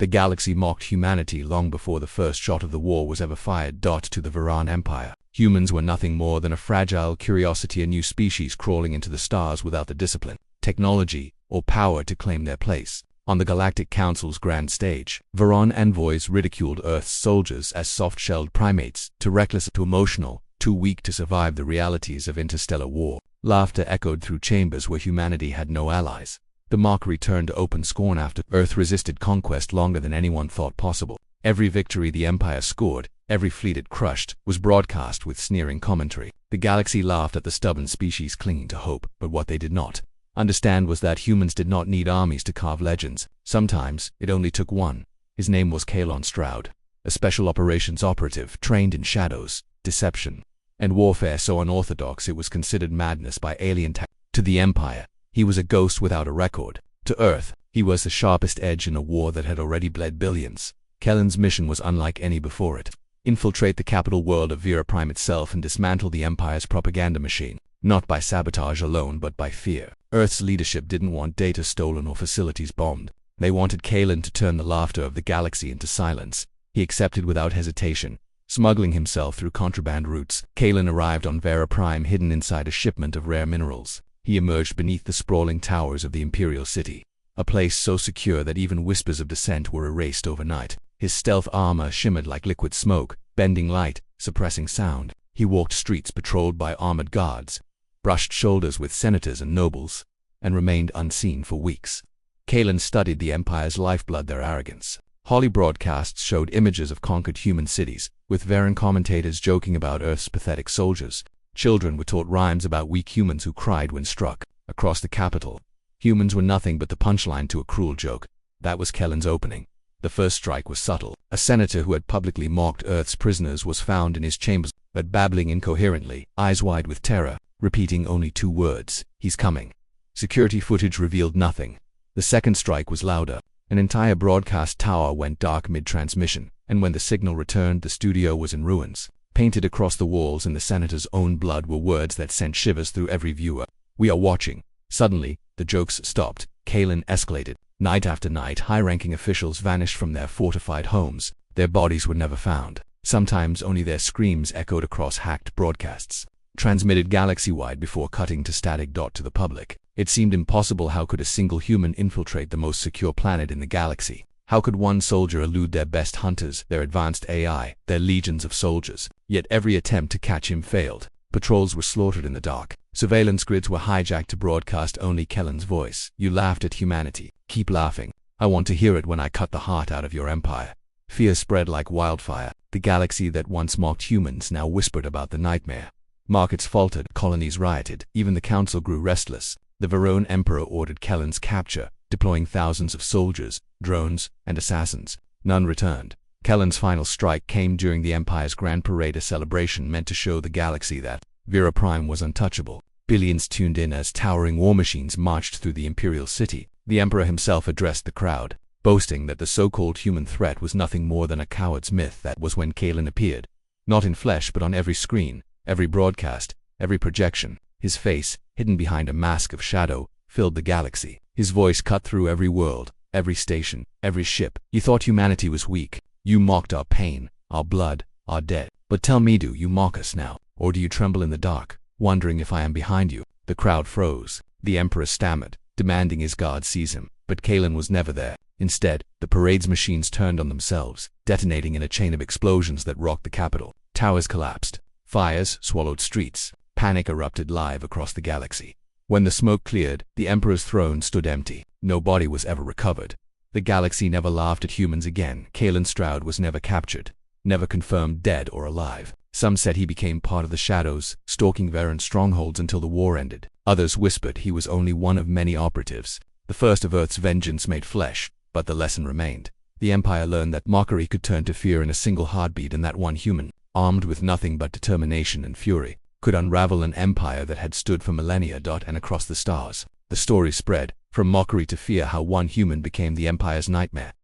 The galaxy mocked humanity long before the first shot of the war was ever fired. To the Varan Empire, humans were nothing more than a fragile curiosity, a new species crawling into the stars without the discipline, technology, or power to claim their place. On the Galactic Council's grand stage, Varan envoys ridiculed Earth's soldiers as soft-shelled primates, too reckless, too emotional, too weak to survive the realities of interstellar war. Laughter echoed through chambers where humanity had no allies. The mockery turned to open scorn after Earth resisted conquest longer than anyone thought possible. Every victory the Empire scored, every fleet it crushed, was broadcast with sneering commentary. The galaxy laughed at the stubborn species clinging to hope, but what they did not understand was that humans did not need armies to carve legends. Sometimes, it only took one. His name was Kalon Stroud, a special operations operative trained in shadows, deception, and warfare so unorthodox it was considered madness by alien tech. To the Empire, he was a ghost without a record. To Earth, he was the sharpest edge in a war that had already bled billions. Kellen's mission was unlike any before it. Infiltrate the capital world of Vera Prime itself and dismantle the Empire's propaganda machine, not by sabotage alone but by fear. Earth's leadership didn't want data stolen or facilities bombed. They wanted Kalon to turn the laughter of the galaxy into silence. He accepted without hesitation, smuggling himself through contraband routes. Kalon arrived on Vera Prime hidden inside a shipment of rare minerals. He emerged beneath the sprawling towers of the Imperial City, a place so secure that even whispers of dissent were erased overnight. His stealth armor shimmered like liquid smoke, bending light, suppressing sound. He walked streets patrolled by armored guards, brushed shoulders with senators and nobles, and remained unseen for weeks. Kalon studied the Empire's lifeblood, their arrogance. Holly broadcasts showed images of conquered human cities, with Varan commentators joking about Earth's pathetic soldiers. Children were taught rhymes about weak humans who cried when struck. Across the capital, humans were nothing but the punchline to a cruel joke. That was Kalon's opening. The first strike was subtle. A senator who had publicly mocked Earth's prisoners was found in his chambers, but babbling incoherently, eyes wide with terror, repeating only two words: "He's coming." Security footage revealed nothing. The second strike was louder. An entire broadcast tower went dark mid-transmission, and when the signal returned, the studio was in ruins. Painted across the walls in the senator's own blood were words that sent shivers through every viewer. "We are watching." Suddenly, the jokes stopped. Kalon escalated. Night after night, high-ranking officials vanished from their fortified homes. Their bodies were never found. Sometimes only their screams echoed across hacked broadcasts, transmitted galaxy-wide before cutting to static. To the public, it seemed impossible. How could a single human infiltrate the most secure planet in the galaxy? How could one soldier elude their best hunters, their advanced AI, their legions of soldiers? Yet every attempt to catch him failed. Patrols were slaughtered in the dark. Surveillance grids were hijacked to broadcast only Kalon's voice. "You laughed at humanity. Keep laughing. I want to hear it when I cut the heart out of your empire." Fear spread like wildfire. The galaxy that once mocked humans now whispered about the nightmare. Markets faltered, colonies rioted, even the council grew restless. The Varan Emperor ordered Kalon's capture, deploying thousands of soldiers, drones, and assassins. None returned. Kalon's final strike came during the Empire's Grand Parade, a celebration meant to show the galaxy that Vera Prime was untouchable. Billions tuned in as towering war machines marched through the Imperial City. The Emperor himself addressed the crowd, boasting that the so-called human threat was nothing more than a coward's myth. That was when Kalon appeared. Not in flesh but on every screen, every broadcast, every projection. His face, hidden behind a mask of shadow, filled the galaxy. His voice cut through every world, every station, every ship. "You thought humanity was weak. You mocked our pain, our blood, our dead. But tell me, do you mock us now? Or do you tremble in the dark, wondering if I am behind you?" The crowd froze. The Emperor stammered, demanding his guards seize him. But Kalon was never there. Instead, the parade's machines turned on themselves, detonating in a chain of explosions that rocked the capital. Towers collapsed. Fires swallowed streets. Panic erupted live across the galaxy. When the smoke cleared, the Emperor's throne stood empty. No body was ever recovered. The galaxy never laughed at humans again. Kalon Stroud was never captured, never confirmed dead or alive. Some said he became part of the shadows, stalking Varan strongholds until the war ended. Others whispered he was only one of many operatives, the first of Earth's vengeance made flesh. But the lesson remained. The Empire learned that mockery could turn to fear in a single heartbeat, and that one human, armed with nothing but determination and fury, could unravel an empire that had stood for millennia. And across the stars, the story spread, from mockery to fear, how one human became the Empire's nightmare.